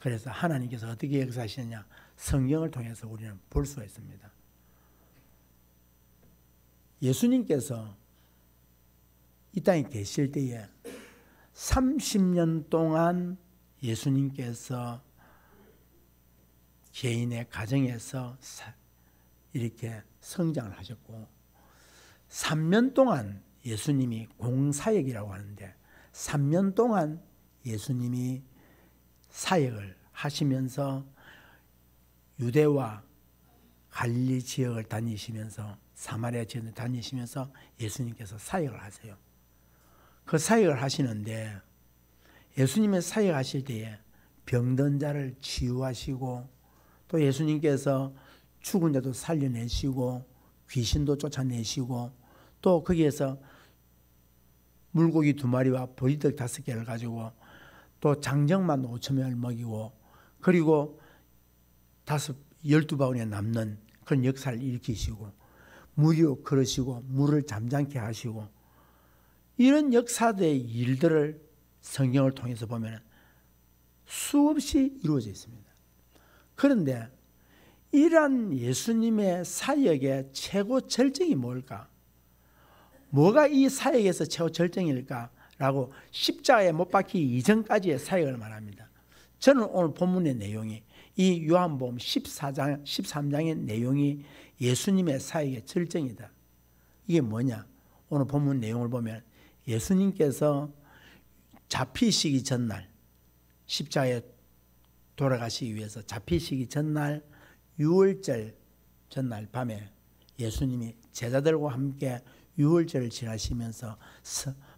그래서 하나님께서 어떻게 역사하시느냐, 성경을 통해서 우리는 볼 수가 있습니다. 예수님께서 이 땅에 계실 때에 30년 동안 예수님께서 개인의 가정에서 이렇게 성장을 하셨고, 3년 동안 예수님이 공사역이라고 하는데 3년 동안 예수님이 사역을 하시면서 유대와 갈릴리 지역을 다니시면서 사마리아 지역을 다니시면서 예수님께서 사역을 하세요. 그 사역을 하시는데 예수님의 사역하실 때에 병든 자를 치유하시고, 또 예수님께서 죽은 자도 살려내시고 귀신도 쫓아내시고, 또 거기에서 물고기 2마리와 보리떡 5개를 가지고 또 장정만 5,000명을 먹이고, 그리고 12바구니에 남는 그런 역사를 일으키시고, 무리로 걸으시고 물을 잠잠케 하시고, 이런 역사들의 일들을 성경을 통해서 보면 수없이 이루어져 있습니다. 그런데 이러한 예수님의 사역의 최고 절정이 뭘까? 뭐가 이 사역에서 최고 절정일까라고 십자가에 못 박히기 이전까지의 사역을 말합니다. 저는 오늘 본문의 내용이, 이 요한복음 13장의 내용이 예수님의 사역의 절정이다. 이게 뭐냐? 오늘 본문 내용을 보면 예수님께서 잡히시기 전날, 십자가에 돌아가시기 위해서 잡히시기 전날, 유월절 전날 밤에 예수님이 제자들과 함께 유월절을 지나시면서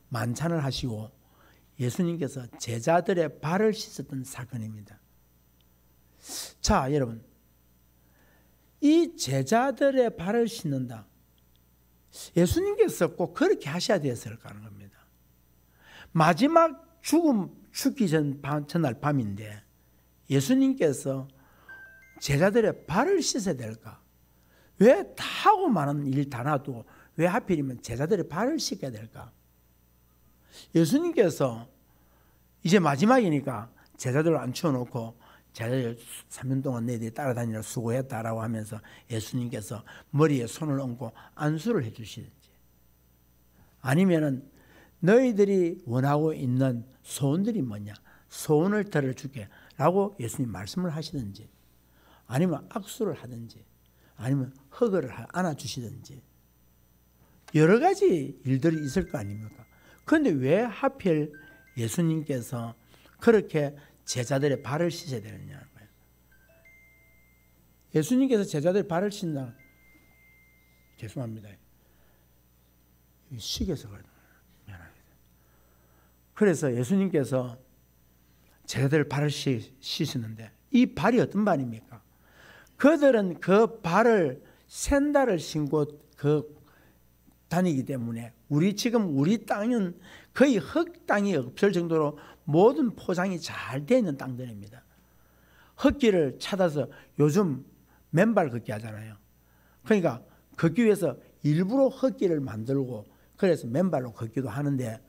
만찬을 하시고 예수님께서 제자들의 발을 씻었던 사건입니다. 자, 여러분, 이 제자들의 발을 씻는다, 예수님께서 꼭 그렇게 하셔야 되었을까 하는 겁니다. 마지막 죽기 전날 밤인데 예수님께서 제자들의 발을 씻어야 될까? 왜 하고 많은 일 다 놔두고 왜 하필이면 제자들의 발을 씻어야 될까? 예수님께서 이제 마지막이니까 제자들을 앉혀놓고 제자들 3년 동안 너희들이 따라다니라 수고했다라고 하면서 예수님께서 머리에 손을 얹고 안수를 해주시든지, 아니면은 너희들이 원하고 있는 소원들이 뭐냐, 소원을 들어줄게 라고 예수님 말씀을 하시든지, 아니면 악수를 하든지, 아니면 허그를 안아주시든지, 여러 가지 일들이 있을 거 아닙니까? 그런데 왜 하필 예수님께서 그렇게 제자들의 발을 씻어야 되느냐는 거예요. 예수님께서 제자들의 발을 씻는다, 죄송합니다, 식에서 그래요. 미안합니다. 그래서 예수님께서 제자들 발을 씻으는데 이 발이 어떤 발입니까? 그들은 그 발을 샌들을 신고 다니기 때문에 우리 땅은 거의 흙 땅이 없을 정도로 모든 포장이 잘 되어 있는 땅들입니다. 흙길을 찾아서 요즘 맨발 걷기 하잖아요. 그러니까 걷기 위해서 일부러 흙길을 만들고 그래서 맨발로 걷기도 하는데,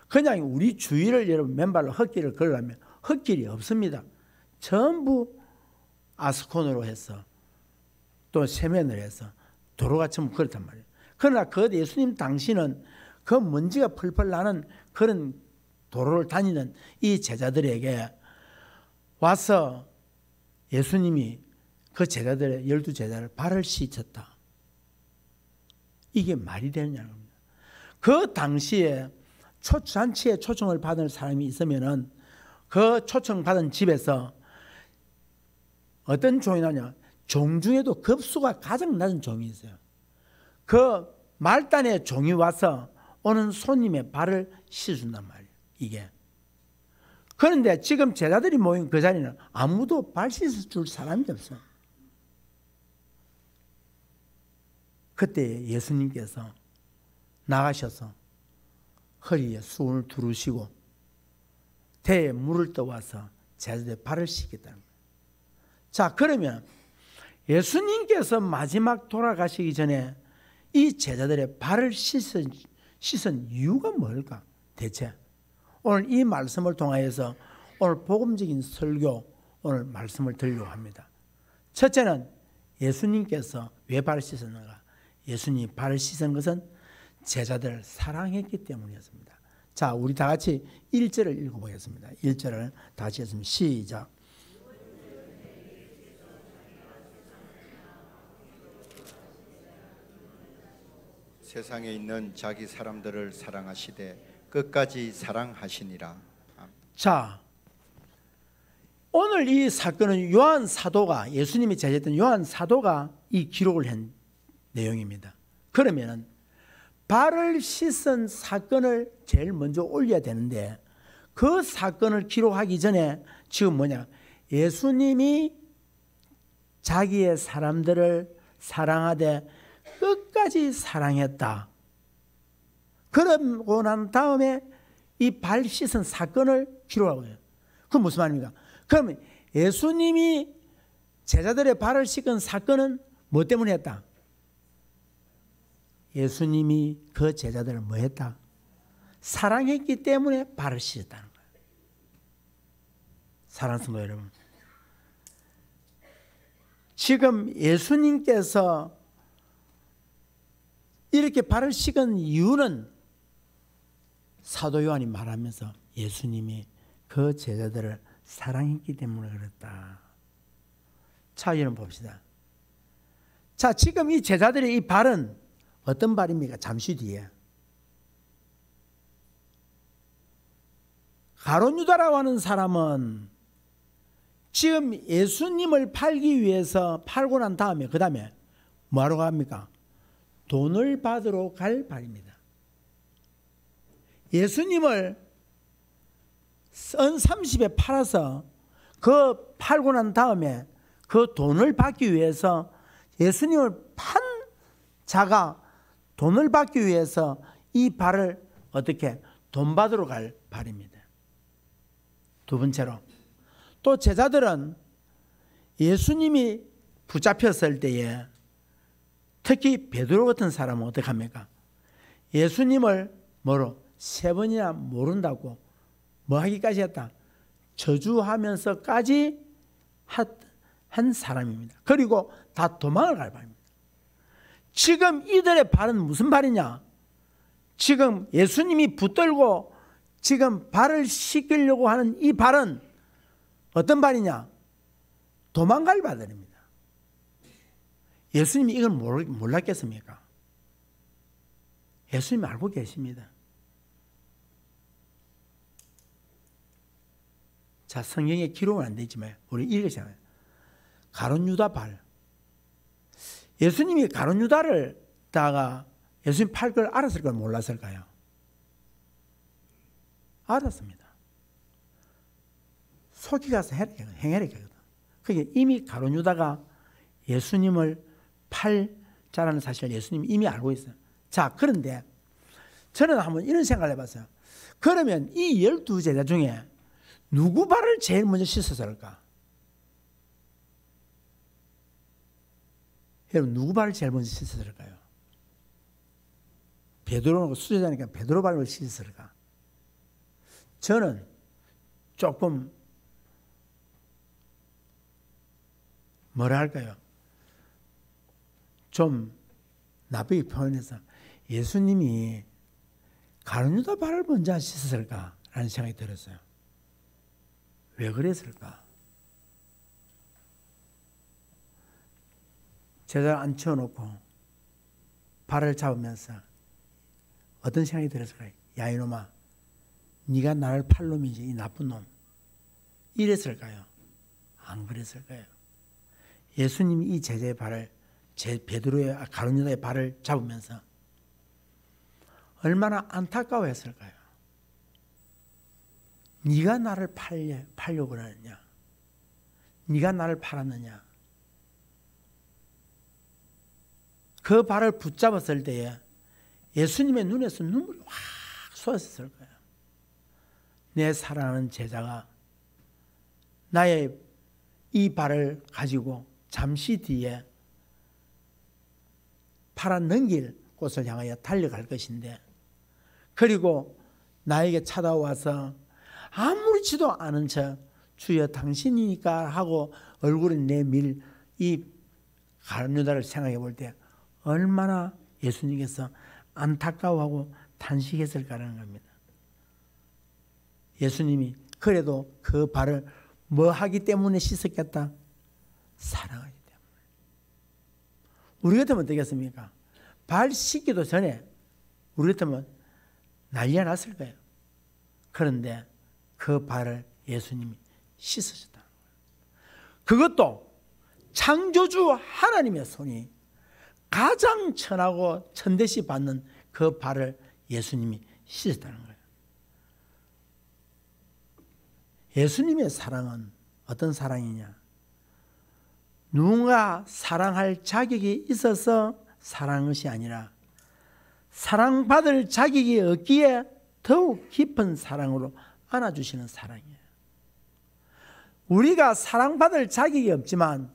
그냥 우리 주위를 여러분 맨발로 흙길을 걸으려면 흙길이 없습니다. 전부 아스콘으로 해서 또 세면을 해서 도로가 전부 그렇단 말이에요. 그러나 그 예수님 당시는 그 먼지가 펄펄 나는 그런 도로를 다니는 이 제자들에게 와서 예수님이 그 제자들의 12제자를 발을 씻었다. 이게 말이 되느냐는 겁니다. 그 당시에 잔치에 초청을 받은 사람이 있으면은 그 초청받은 집에서 어떤 종이 나냐, 종 중에도 급수가 가장 낮은 종이 있어요. 그 말단의 종이 와서 오는 손님의 발을 씻어준단 말이에요. 이게. 그런데 지금 제자들이 모인 그 자리는 아무도 발 씻어줄 사람이 없어요. 그때 예수님께서 나가셔서 허리에 수건을 두르시고 대에 물을 떠와서 제자들의 발을 씻겠다는 거예요. 자, 그러면 예수님께서 마지막 돌아가시기 전에 이 제자들의 발을 씻은 이유가 뭘까? 대체 오늘 이 말씀을 통하여서 오늘 복음적인 설교, 오늘 말씀을 드리려고 합니다. 첫째는 예수님께서 왜 발을 씻었는가? 예수님이 발을 씻은 것은 제자들을 사랑했기 때문이었습니다. 자, 우리 다 같이 1절을 읽어보겠습니다. 1절을 다 같이 했습니다. 시작. 세상에 있는 자기 사람들을 사랑하시되 끝까지 사랑하시니라. 자, 오늘 이 사건은 요한 사도가, 예수님이 제자였던 요한 사도가 이 기록을 한 내용입니다. 그러면은 발을 씻은 사건을 제일 먼저 올려야 되는데, 그 사건을 기록하기 전에 지금 뭐냐? 예수님이 자기의 사람들을 사랑하되 끝까지 사랑했다. 그러고 난 다음에 이 발 씻은 사건을 기록하고 있어요. 그건 무슨 말입니까? 그러면 예수님이 제자들의 발을 씻은 사건은 뭐 때문에 했다? 예수님이 그 제자들을 뭐 했다? 사랑했기 때문에 발을 씻었다는 거예요. 사랑하는 성도 여러분, 지금 예수님께서 이렇게 발을 씻은 이유는 사도 요한이 말하면서 예수님이 그 제자들을 사랑했기 때문에 그랬다. 자, 여러분 봅시다. 자, 지금 이 제자들의 이 발은 어떤 발입니까? 잠시 뒤에 가룟 유다라고 하는 사람은 지금 예수님을 팔기 위해서 팔고 난 다음에 그 다음에 뭐하러 갑니까? 돈을 받으러 갈 발입니다. 예수님을 선 30에 팔아서 그 팔고 난 다음에 그 돈을 받기 위해서, 예수님을 판 자가 돈을 받기 위해서 이 발을 어떻게 돈 받으러 갈 발입니다. 두 번째로 또 제자들은 예수님이 붙잡혔을 때에 특히 베드로 같은 사람은 어떻게 합니까? 예수님을 뭐로? 3번이나 모른다고 뭐 하기까지 했다? 저주하면서까지 한 사람입니다. 그리고 다 도망을 갈 발입니다. 지금 이들의 발은 무슨 발이냐? 지금 예수님이 붙들고 지금 발을 씻기려고 하는 이 발은 어떤 발이냐? 도망갈 발들입니다. 예수님이 이걸 몰랐겠습니까? 예수님이 알고 계십니다. 자, 성경에 기록은 안 되지만 우리 읽으잖아요. 가룟 유다 발. 예수님이 가룟 유다를 다가 예수님 팔 걸 알았을까요? 몰랐을까요? 알았습니다. 속이 가서 행해랬거든. 그게 이미 가룟 유다가 예수님을 팔자라는 사실을 예수님이 이미 알고 있어요. 자, 그런데 저는 한번 이런 생각을 해봤어요. 그러면 이 12제자 중에 누구 발을 제일 먼저 씻었을까? 여러분, 누구 발을 제일 먼저 씻었을까요? 베드로는 수제자니까 베드로 발을 씻었을까? 저는 조금 뭐라 할까요? 좀 나쁘게 표현해서 예수님이 가룟 유다 발을 먼저 씻었을까라는 생각이 들었어요. 왜 그랬을까? 제자를 앉혀놓고 발을 잡으면서 어떤 생각이 들었을까요? 야, 이놈아, 네가 나를 팔 놈이지, 이 나쁜 놈. 이랬을까요? 안 그랬을까요? 예수님이 이 제자의 발을, 베드로의 가룟 유다의 발을 잡으면서 얼마나 안타까워했을까요? 네가 나를 팔려고 그러느냐? 네가 나를 팔았느냐? 그 발을 붙잡았을 때에 예수님의 눈에서 눈물이 확 쏟았을 거예요. 내 사랑하는 제자가 나의 이 발을 가지고 잠시 뒤에 팔아 넘길 곳을 향하여 달려갈 것인데, 그리고 나에게 찾아와서 아무렇지도 않은 척 주여 당신이니까 하고 얼굴에 내밀 이 가룟 유다를 생각해 볼 때 얼마나 예수님께서 안타까워하고 탄식했을까라는 겁니다. 예수님이 그래도 그 발을 뭐 하기 때문에 씻었겠다? 사랑하기 때문에. 우리 같으면 어떻겠습니까? 발 씻기도 전에 우리 같으면 난리가 났을 거예요. 그런데 그 발을 예수님이 씻으셨다는 거예요. 그것도 창조주 하나님의 손이 가장 천하고 천대시 받는 그 발을 예수님이 씻었다는 거예요. 예수님의 사랑은 어떤 사랑이냐? 누군가 사랑할 자격이 있어서 사랑한 것이 아니라 사랑받을 자격이 없기에 더욱 깊은 사랑으로 안아주시는 사랑이에요. 우리가 사랑받을 자격이 없지만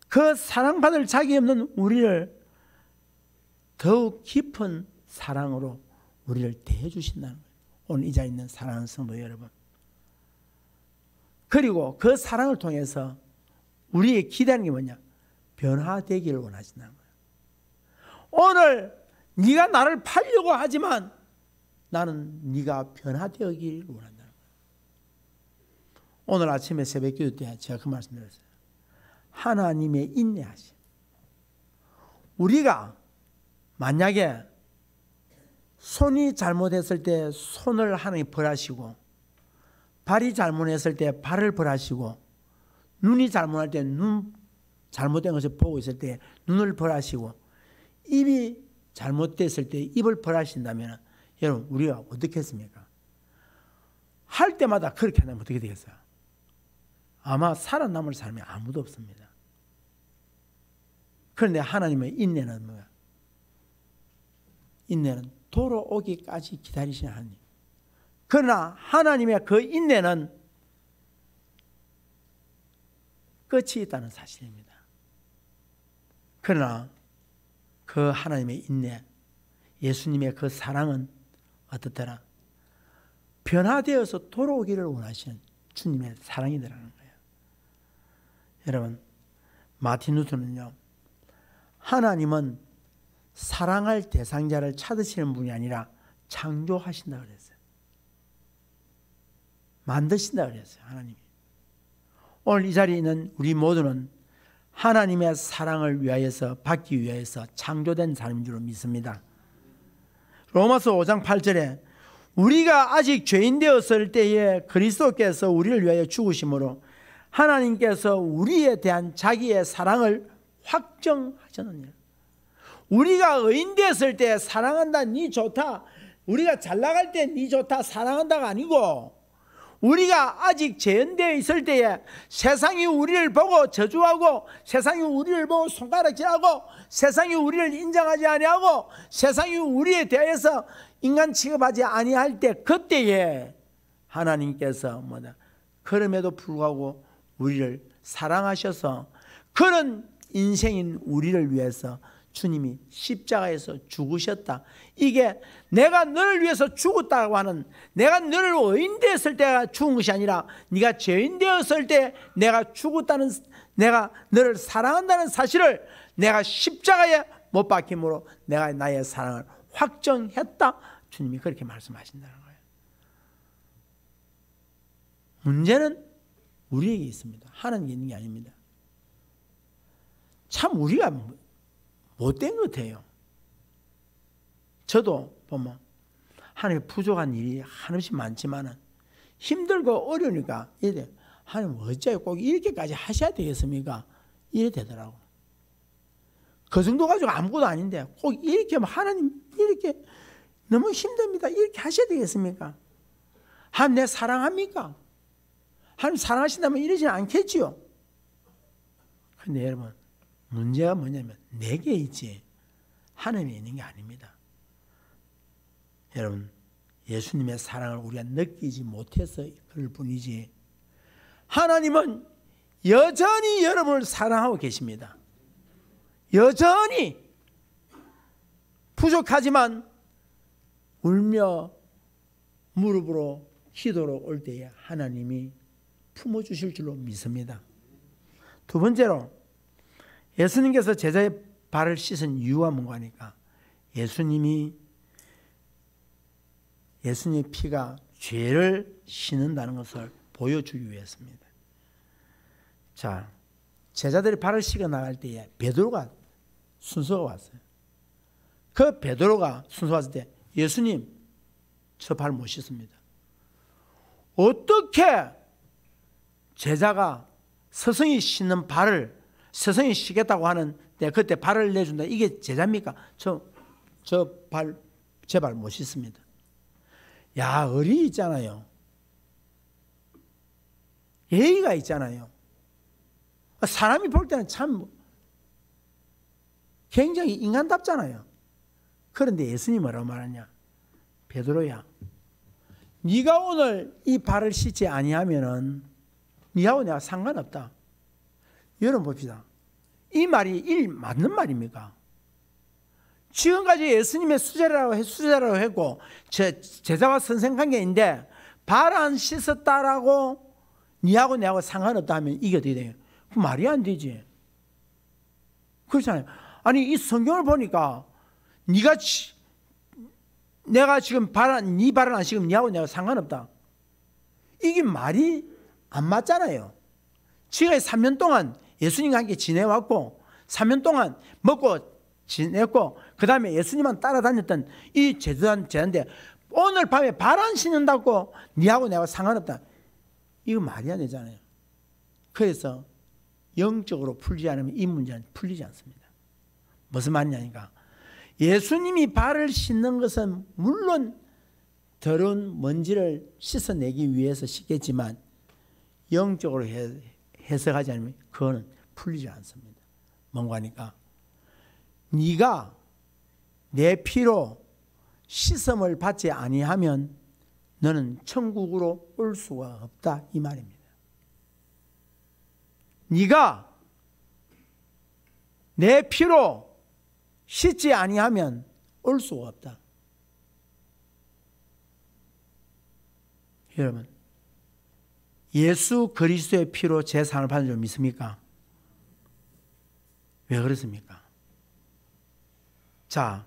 그 사랑받을 자격이 없는 우리를 더욱 깊은 사랑으로 우리를 대해주신다는 거예요. 오늘 이 자리에 있는 사랑하는 성도 여러분. 그리고 그 사랑을 통해서 우리의 기대하는 게 뭐냐? 변화되기를 원하신다는 거예요. 오늘 네가 나를 팔려고 하지만 나는 네가 변화되기를 원한다는 거예요. 오늘 아침에 새벽기도 때 제가 그 말씀 드렸어요. 하나님의 인내하심. 우리가 만약에 손이 잘못했을 때 손을 하나님 벌하시고 발이 잘못했을 때 발을 벌하시고 눈이 잘못할 때 눈 잘못된 것을 보고 있을 때 눈을 벌하시고 입이 잘못됐을 때 입을 벌하신다면 여러분 우리가 어떻게 했습니까? 할 때마다 그렇게 한다면 어떻게 되겠어요? 아마 살아남을 사람이 아무도 없습니다. 그런데 하나님의 인내는 뭐야? 인내는 돌아오기까지 기다리시는 하나님. 그러나 하나님의 그 인내는 끝이 있다는 사실입니다. 그러나 그 하나님의 인내, 예수님의 그 사랑은 어떻더라? 변화되어서 돌아오기를 원하시는 주님의 사랑이더라는 거예요. 여러분, 마틴 루터는요, 하나님은 사랑할 대상자를 찾으시는 분이 아니라 창조하신다 그랬어요. 만드신다 그랬어요. 하나님이. 오늘 이 자리에 있는 우리 모두는 하나님의 사랑을 위하여서 받기 위하여서 창조된 사람인 줄 믿습니다. 로마서 5장 8절에 우리가 아직 죄인 되었을 때에 그리스도께서 우리를 위하여 죽으심으로 하나님께서 우리에 대한 자기의 사랑을 확정하셨느니라. 우리가 의인 되었을 때 사랑한다, 니 좋다, 우리가 잘 나갈 때 니 좋다, 사랑한다가 아니고 우리가 아직 죄인되어 있을 때에 세상이 우리를 보고 저주하고 세상이 우리를 보고 손가락질하고 세상이 우리를 인정하지 아니하고 세상이 우리에 대해서 인간 취급하지 아니할 때 그때에 하나님께서 뭐다 그럼에도 불구하고 우리를 사랑하셔서 그런 인생인 우리를 위해서 주님이 십자가에서 죽으셨다. 이게 내가 너를 위해서 죽었다고 하는, 내가 너를 의인 되었을 때가 죽은 것이 아니라 네가 죄인 되었을 때 내가 죽었다는, 내가 너를 사랑한다는 사실을 내가 십자가에 못 박힘으로 내가 나의 사랑을 확정했다. 주님이 그렇게 말씀하신다는 거예요. 문제는 우리에게 있습니다. 하나님께 있는 게 아닙니다. 참 우리가 못된 것 같아요. 저도 보면 하나님 부족한 일이 한없이 많지만 힘들고 어려우니까 이래 하나님 어째 꼭 이렇게까지 하셔야 되겠습니까? 이래 되더라고. 그 정도 가지고 아무것도 아닌데 꼭 이렇게 하나님 이렇게 너무 힘듭니다. 이렇게 하셔야 되겠습니까? 하나님 내 사랑합니까? 하나님 사랑하신다면 이러지는 않겠지요. 그런데 여러분 문제가 뭐냐면 내게 있지 하나님이 있는 게 아닙니다. 여러분 예수님의 사랑을 우리가 느끼지 못해서 그럴 뿐이지 하나님은 여전히 여러분을 사랑하고 계십니다. 여전히 부족하지만 울며 무릎으로 기도로 올 때에 하나님이 품어주실 줄로 믿습니다. 두 번째로 예수님께서 제자의 발을 씻은 이유가 뭔가 하니까 예수님의 피가 죄를 씻는다는 것을 보여주기 위해서입니다. 자, 제자들이 발을 씻어 나갈 때에 베드로가 순서가 왔어요. 그 베드로가 순서 왔을 때 예수님, 저 발 못 씻습니다. 어떻게 제자가 스승이 씻는 발을 스승이 씻겠다고 하는데 그때 발을 내준다. 이게 제자입니까? 제 발 못 씻습니다. 야, 어리 있잖아요. 예의가 있잖아요. 사람이 볼 때는 참 굉장히 인간답잖아요. 그런데 예수님이 뭐라고 말하냐? 베드로야, 네가 오늘 이 발을 씻지 아니하면은 네하고 내가 상관없다. 여러분 봅시다. 이 말이 맞는 말입니까? 지금까지 예수님의 수제라고 했고 제자와 선생관계인데 발 안 씻었다라고 네하고 내하고 상관없다 하면 이게 어떻게 돼요? 그 말이 안 되지. 그렇잖아요. 아니 이 성경을 보니까 내가 지금 네 발을 안 씻으면 네하고 내하고 상관없다. 이게 말이 안 맞잖아요. 지금 3년 동안 예수님과 함께 지내왔고 3년 동안 먹고 지냈고 그 다음에 예수님만 따라다녔던 이 제자인데 오늘 밤에 발 안 씻는다고 네하고 내하고 상관없다. 이거 말이 안 되잖아요. 그래서 영적으로 풀지 않으면 이 문제는 풀리지 않습니다. 무슨 말이냐니까 예수님이 발을 씻는 것은 물론 더러운 먼지를 씻어내기 위해서 씻겠지만 영적으로 해석하지 않으면 그거는 풀리지 않습니다. 뭔가 하니까 네가 내 피로 씻음을 받지 아니하면 너는 천국으로 올 수가 없다 이 말입니다. 네가 내 피로 씻지 아니하면 올 수가 없다. 여러분, 예수 그리스도의 피로 제사함을 받는 줄 믿습니까? 왜 그렇습니까? 자,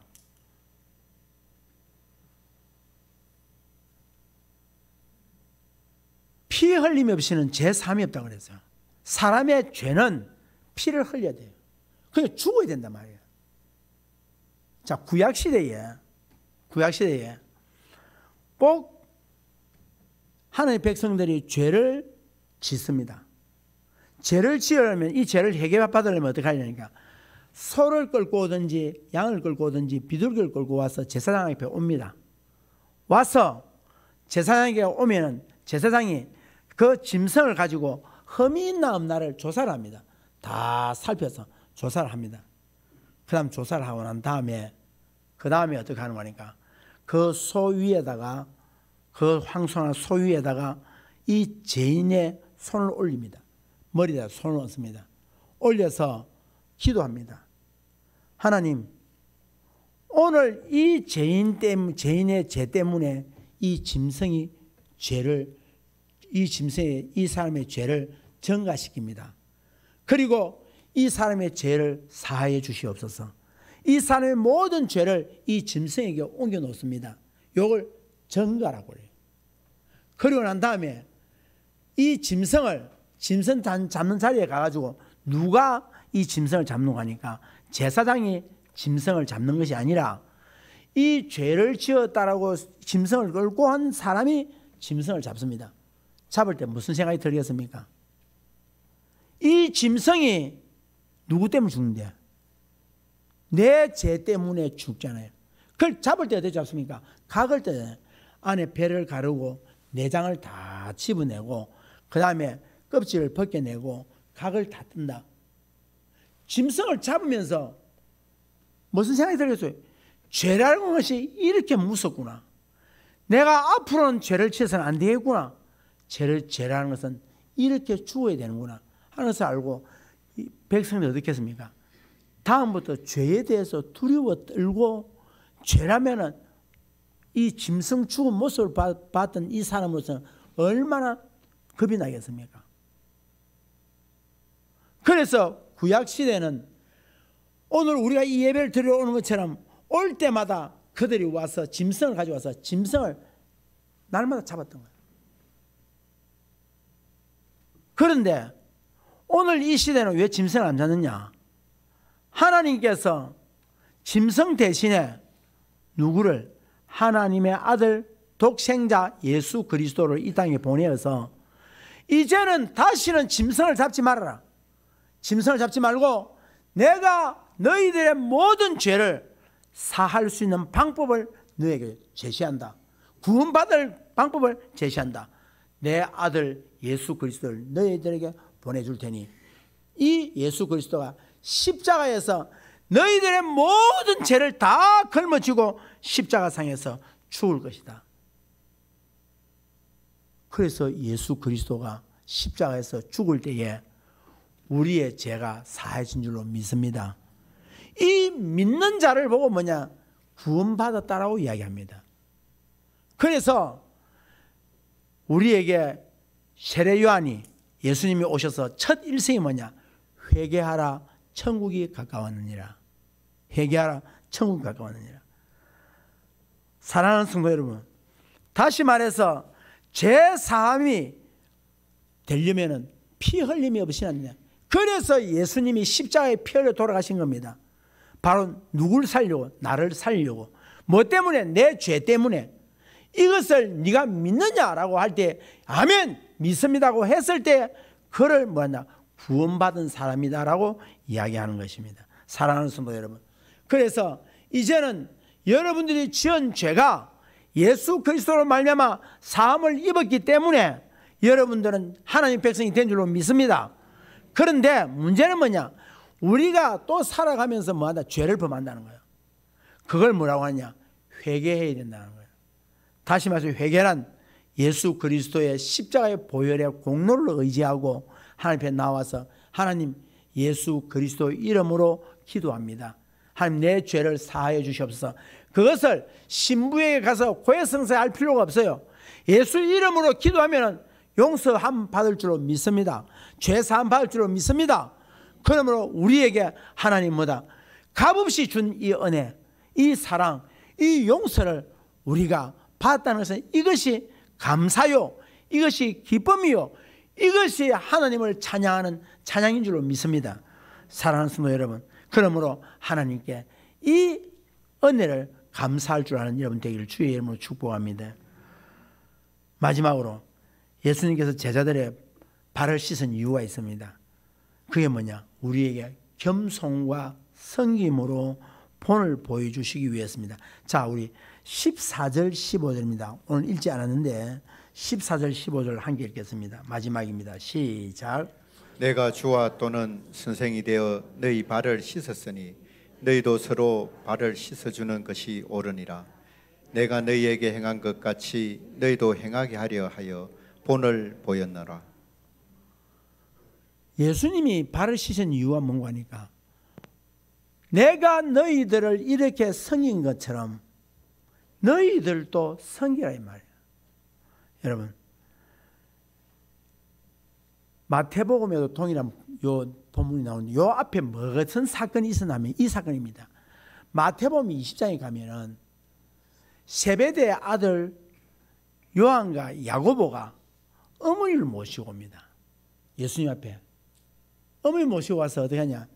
피 흘림 없이는 제사함이 없다고 그랬어요. 사람의 죄는 피를 흘려야 돼요. 그게 죽어야 된단 말이에요. 자, 구약시대에 꼭 하나님의 백성들이 죄를 짓습니다. 죄를 지으려면 이 죄를 해결받으려면 어떻게 하려니까 소를 끌고 오든지 양을 끌고 오든지 비둘기를 끌고 와서 제사장 앞에 옵니다. 와서 제사장에게 오면은 제사장이 그 짐승을 가지고 흠이 있나 없나를 조사를 합니다. 다 살펴서 조사를 합니다. 그 다음 조사를 하고 난 다음에 그 다음에 어떻게 하는 거니까 그 소 위에다가 그 황소나 소 위에다가 이 죄인의 손을 올립니다. 머리에다 손을 얹습니다. 올려서 기도합니다. 하나님, 오늘 이 죄인의 죄 때문에 이 짐승이 이 사람의 죄를 전가시킵니다. 그리고 이 사람의 죄를 사하여 주시옵소서. 이 사람의 모든 죄를 이 짐승에게 옮겨 놓습니다. 이걸 전가라고 해요. 그리고 난 다음에 이 짐승 잡는 자리에 가가지고 누가 이 짐승을 잡는 거니까 제사장이 짐승을 잡는 것이 아니라 이 죄를 지었다라고 짐승을 끌고 한 사람이 짐승을 잡습니다. 잡을 때 무슨 생각이 들겠습니까? 이 짐승이 누구 때문에 죽는데? 내 죄 때문에 죽잖아요. 그걸 잡을 때 어떻게 잡습니까? 각을 때 안에 배를 가르고 내장을 다 집어내고 그 다음에 껍질을 벗겨내고 각을 다 뜬다. 짐승을 잡으면서 무슨 생각이 들겠어요? 죄라는 것이 이렇게 무섭구나. 내가 앞으로는 죄를 지어서는 안 되겠구나. 죄라는 것은 이렇게 죽어야 되는구나 하는 것을 알고 백성들이 어떻게 했습니까? 다음부터 죄에 대해서 두려워 떨고 죄라면은 이 짐승 죽은 모습을 봤던 이 사람으로서는 얼마나 겁이 나겠습니까? 그래서 구약시대는 오늘 우리가 이 예배를 드려오는 것처럼 올 때마다 그들이 와서 짐승을 가져와서 짐승을 날마다 잡았던 거예요. 그런데 오늘 이 시대는 왜 짐승을 안 잡느냐? 하나님께서 짐승 대신에 누구를? 하나님의 아들 독생자 예수 그리스도를 이 땅에 보내어서 이제는 다시는 짐승을 잡지 말아라. 짐승을 잡지 말고 내가 너희들의 모든 죄를 사할 수 있는 방법을 너에게 제시한다. 구원받을 방법을 제시한다. 내 아들 예수 그리스도를 너희들에게 보내줄 테니 이 예수 그리스도가 십자가에서 너희들의 모든 죄를 다 걸머쥐고 십자가상에서 죽을 것이다. 그래서 예수 그리스도가 십자가에서 죽을 때에 우리의 죄가 사해진 줄로 믿습니다. 이 믿는 자를 보고 뭐냐? 구원받았다라고 이야기합니다. 그래서 우리에게 세례 요한이 예수님이 오셔서 첫 일성이 뭐냐? 회개하라 천국이 가까웠느니라. 회개하라 천국이 가까웠느니라. 사랑하는 성도 여러분, 다시 말해서 죄 사함이 되려면은 피 흘림이 없이 안 돼. 그래서 예수님이 십자가에 피 흘려 돌아가신 겁니다. 바로 누굴 살려고? 나를 살려고. 뭐 때문에? 내 죄 때문에. 이것을 네가 믿느냐라고 할 때 아멘 믿습니다고 했을 때 그를 뭐냐? 구원받은 사람이다라고 이야기하는 것입니다. 사랑하는 성도 여러분, 그래서 이제는 여러분들이 지은 죄가 예수 그리스도로 말미암아 사함을 입었기 때문에 여러분들은 하나님 백성이 된 줄로 믿습니다. 그런데 문제는 뭐냐? 우리가 또 살아가면서 뭐한다? 죄를 범한다는 거예요. 그걸 뭐라고 하냐? 회개해야 된다는 거예요. 다시 말해서 회개란 예수 그리스도의 십자가의 보혈의 공로를 의지하고 하나님 앞에 나와서 하나님 예수 그리스도 이름으로 기도합니다. 하나님 내 죄를 사하여 주시옵소서. 그것을 신부에게 가서 고해성사할 필요가 없어요. 예수 이름으로 기도하면 용서함 받을 줄로 믿습니다. 죄 사함 받을 줄로 믿습니다. 그러므로 우리에게 하나님 뭐다? 값없이 준 이 은혜, 이 사랑, 이 용서를 우리가 받았다는 것은 이것이 감사요, 이것이 기쁨이요, 이것이 하나님을 찬양하는 찬양인 줄로 믿습니다. 사랑하는 성도 여러분, 그러므로 하나님께 이 은혜를 감사할 줄 아는 여러분 되기를 주의 이름으로 축복합니다. 마지막으로 예수님께서 제자들의 발을 씻은 이유가 있습니다. 그게 뭐냐? 우리에게 겸손과 섬김으로 본을 보여주시기 위해서입니다. 자, 우리 14절 15절입니다. 오늘 읽지 않았는데 14절 15절 함께 읽겠습니다. 마지막입니다. 시작. 내가 주와 또는 선생이 되어 너희 발을 씻었으니 너희도 서로 발을 씻어주는 것이 옳으니라. 내가 너희에게 행한 것 같이 너희도 행하게 하려 하여 본을 보였노라. 예수님이 발을 씻은 이유가 뭔가 하니까 내가 너희들을 이렇게 섬긴 것처럼 너희들도 섬기라 이 말이에요. 여러분, 마태복음에도 동일한 요 본문이 나오는데 요 앞에 뭐 같은 사건이 있었냐면 이 사건입니다. 마태복음 20장에 가면은 세베대의 아들 요한과 야고보가 어머니를 모시고 옵니다. 예수님 앞에 어머니 모시고 와서 어떻게 하냐?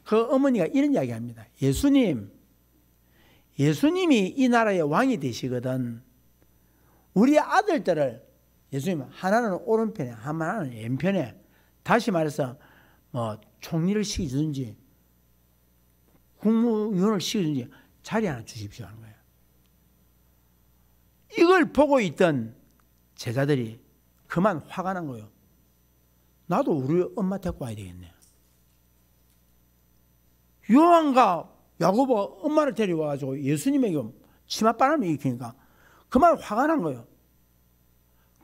그 어머니가 이런 이야기합니다. 예수님이 이 나라의 왕이 되시거든. 우리 아들들을 예수님 하나는 오른편에 하나는 왼편에 다시 말해서 총리를 시키든지 국무위원을 시키든지 자리 하나 주십시오 하는 거예요. 이걸 보고 있던 제자들이 그만 화가 난 거예요. 나도 우리 엄마 데리고 와야 되겠네. 요한과 야고보가 엄마를 데려와가지고 예수님에게 치맛바람이 일으키니까 그만 화가 난 거예요.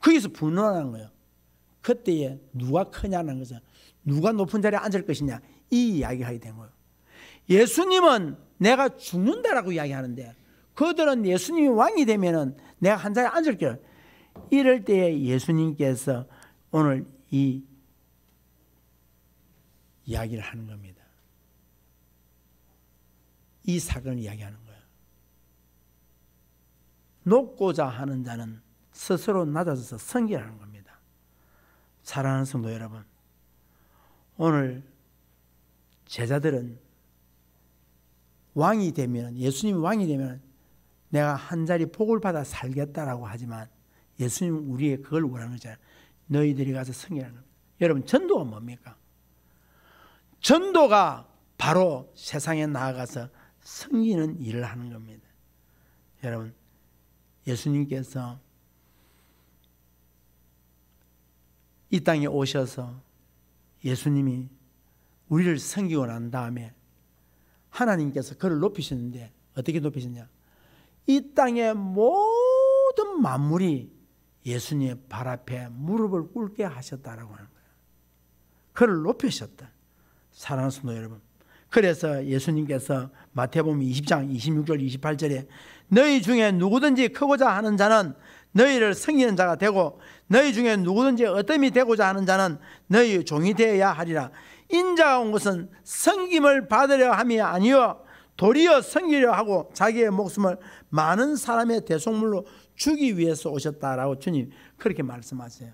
거기서 분노하는 거예요. 그때에 누가 크냐는 것은 누가 높은 자리에 앉을 것이냐 이 이야기하게 된 거예요. 예수님은 내가 죽는다라고 이야기하는데 그들은 예수님이 왕이 되면은 내가 한 자리에 앉을게요. 이럴 때에 예수님께서 오늘 이 이야기를 하는 겁니다. 이 사건을 이야기하는 거예요. 높고자 하는 자는 스스로 낮아져서 성결하는 겁니다. 사랑하는 성도 여러분, 오늘 제자들은 왕이 되면, 예수님이 왕이 되면 내가 한 자리 복을 받아 살겠다라고 하지만 예수님은 우리의 그걸 원하는 거잖아요. 너희들이 가서 성결하는 겁니다. 여러분, 전도가 뭡니까? 전도가 바로 세상에 나아가서 섬기는 일을 하는 겁니다. 여러분, 예수님께서 이 땅에 오셔서 예수님이 우리를 섬기고 난 다음에 하나님께서 그를 높이셨는데 어떻게 높이셨냐? 이 땅의 모든 만물이 예수님의 발 앞에 무릎을 꿇게 하셨다라고 하는 거예요. 그를 높이셨다. 사랑하는 성도 여러분, 그래서 예수님께서 마태복음 20장 26절 28절에 너희 중에 누구든지 크고자 하는 자는 너희를 섬기는 자가 되고 너희 중에 누구든지 어뜸이 되고자 하는 자는 너희 종이 되어야 하리라. 인자가 온 것은 섬김을 받으려 함이 아니요 도리어 섬기려 하고 자기의 목숨을 많은 사람의 대속물로 주기 위해서 오셨다라고 주님 그렇게 말씀하세요.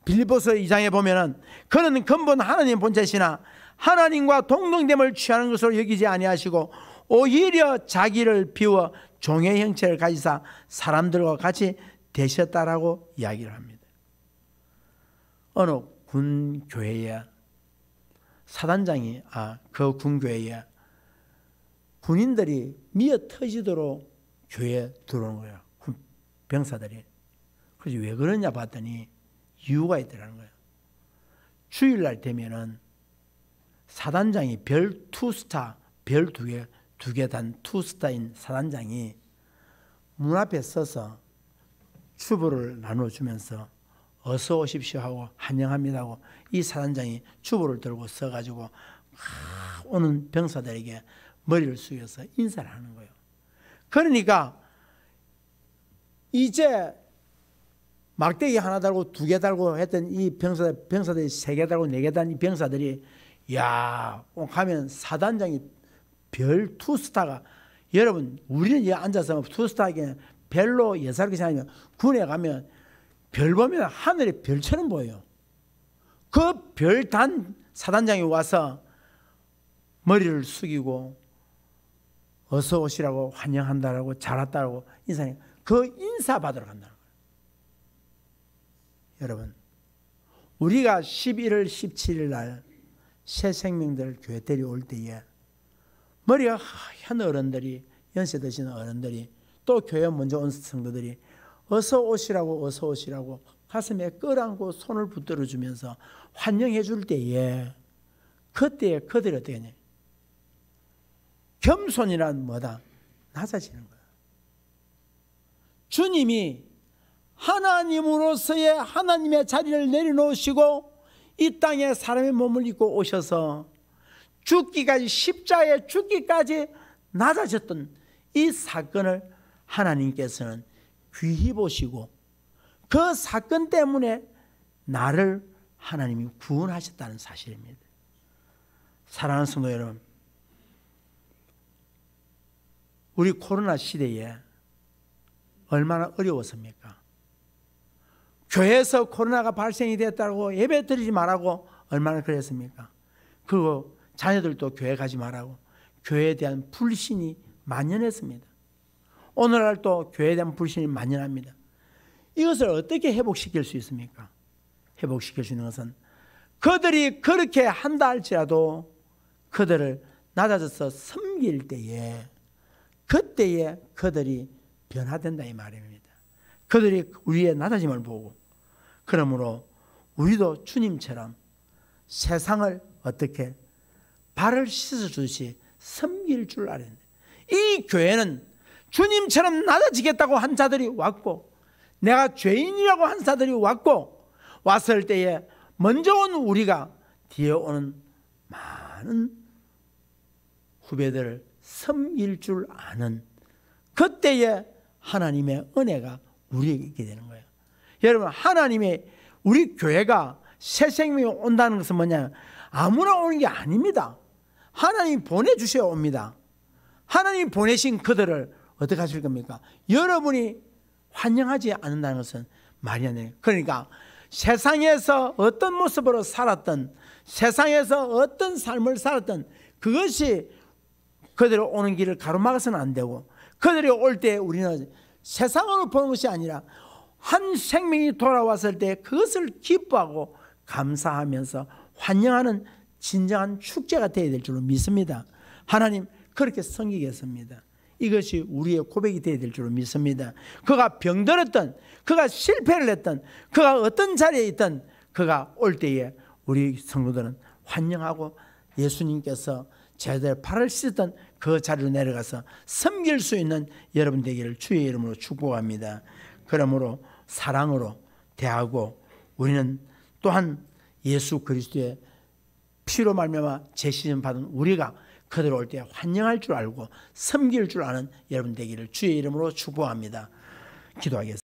빌립보서 2장에 보면은 그는 근본 하나님 본체시나 하나님과 동등됨을 취하는 것으로 여기지 아니하시고 오히려 자기를 비워 종의 형체를 가지사 사람들과 같이 되셨다라고 이야기를 합니다. 어느 군 교회에 사단장이 그 군교회에 군인들이 미어 터지도록 교회에 들어오는 거예요. 병사들이. 그래서 왜 그러냐 봤더니 이유가 있더라는 거예요. 주일날 되면은 사단장이 별 2스타, 별 2개 단 2스타인 사단장이 문 앞에 서서 주보를 나눠주면서 어서 오십시오 하고 환영합니다 하고 이 사단장이 주보를 들고 서가지고 오는 병사들에게 머리를 숙여서 인사를 하는 거예요. 그러니까 이제 막대기 하나 달고 2개 달고 했던 이 병사들이 3개 달고 4개 단 이 병사들이 야 가면 사단장이 별 2스타가 여러분 우리는 여기 앉아서 2스타에게 별로 예사롭게 생각하면 군에 가면 별 보면 하늘에 별처럼 보여요. 그 별 단 사단장이 와서 머리를 숙이고 어서 오시라고 환영한다라고 잘 왔다라고 인사해. 그 인사 받으러 간다는 거예요. 여러분, 우리가 11월 17일 날 새 생명들 교회 데려올 때에 머리가 하얀 어른들이 연세 드시는 어른들이 또 교회 먼저 온 성도들이 어서 오시라고 가슴에 끌안고 손을 붙들어 주면서 환영해 줄 때에 그때에 그들이 어떻게 하냐? 겸손이란 뭐다? 낮아지는 거야. 주님이 하나님으로서의 하나님의 자리를 내려놓으시고 이 땅에 사람의 몸을 입고 오셔서 죽기까지 십자가에 죽기까지 낮아졌던 이 사건을 하나님께서는 귀히 보시고 그 사건 때문에 나를 하나님이 구원하셨다는 사실입니다. 사랑하는 성도 여러분, 우리 코로나 시대에 얼마나 어려웠습니까? 교회에서 코로나가 발생이 됐다고 예배 드리지 말라고 얼마나 그랬습니까? 그리고 자녀들도 교회 가지 말라고 교회에 대한 불신이 만연했습니다. 오늘날 또 교회에 대한 불신이 만연합니다. 이것을 어떻게 회복시킬 수 있습니까? 회복시킬 수 있는 것은 그들이 그렇게 한다 할지라도 그들을 낮아져서 섬길 때에 그때에 그들이 변화된다 이 말입니다. 그들이 우리의 낮아짐을 보고 그러므로 우리도 주님처럼 세상을 어떻게 발을 씻어주듯이 섬길 줄 알아야 된다. 이 교회는 주님처럼 낮아지겠다고 한 자들이 왔고 내가 죄인이라고 한 자들이 왔고 왔을 때에 먼저 온 우리가 뒤에 오는 많은 후배들을 섬길 줄 아는 그때에 하나님의 은혜가 우리에게 있게 되는 거예요. 여러분, 하나님의 우리 교회가 새 생명이 온다는 것은 뭐냐? 아무나 오는 게 아닙니다. 하나님이 보내주셔야 옵니다. 하나님이 보내신 그들을 어떻게 하실 겁니까? 여러분이 환영하지 않는다는 것은 말이 안 돼요. 그러니까 세상에서 어떤 모습으로 살았던, 세상에서 어떤 삶을 살았던 그것이 그들이 오는 길을 가로막아서는 안 되고, 그들이 올 때 우리는 세상으로 보는 것이 아니라 한 생명이 돌아왔을 때 그것을 기뻐하고 감사하면서 환영하는 진정한 축제가 되어야 될 줄로 믿습니다. 하나님 그렇게 섬기겠습니다. 이것이 우리의 고백이 되어야 될 줄로 믿습니다. 그가 병들었던, 그가 실패를 했던, 그가 어떤 자리에 있던, 그가 올 때에 우리 성도들은 환영하고 예수님께서 제자들 발을 씻었던 그 자리로 내려가서 섬길 수 있는 여러분 되기를 주의 이름으로 축복합니다. 그러므로 사랑으로 대하고 우리는 또한 예수 그리스도의 피로 말미암아 제시전 받은 우리가 그들 올 때 환영할 줄 알고 섬길 줄 아는 여러분 되기를 주의 이름으로 축복합니다. 기도하겠습니다.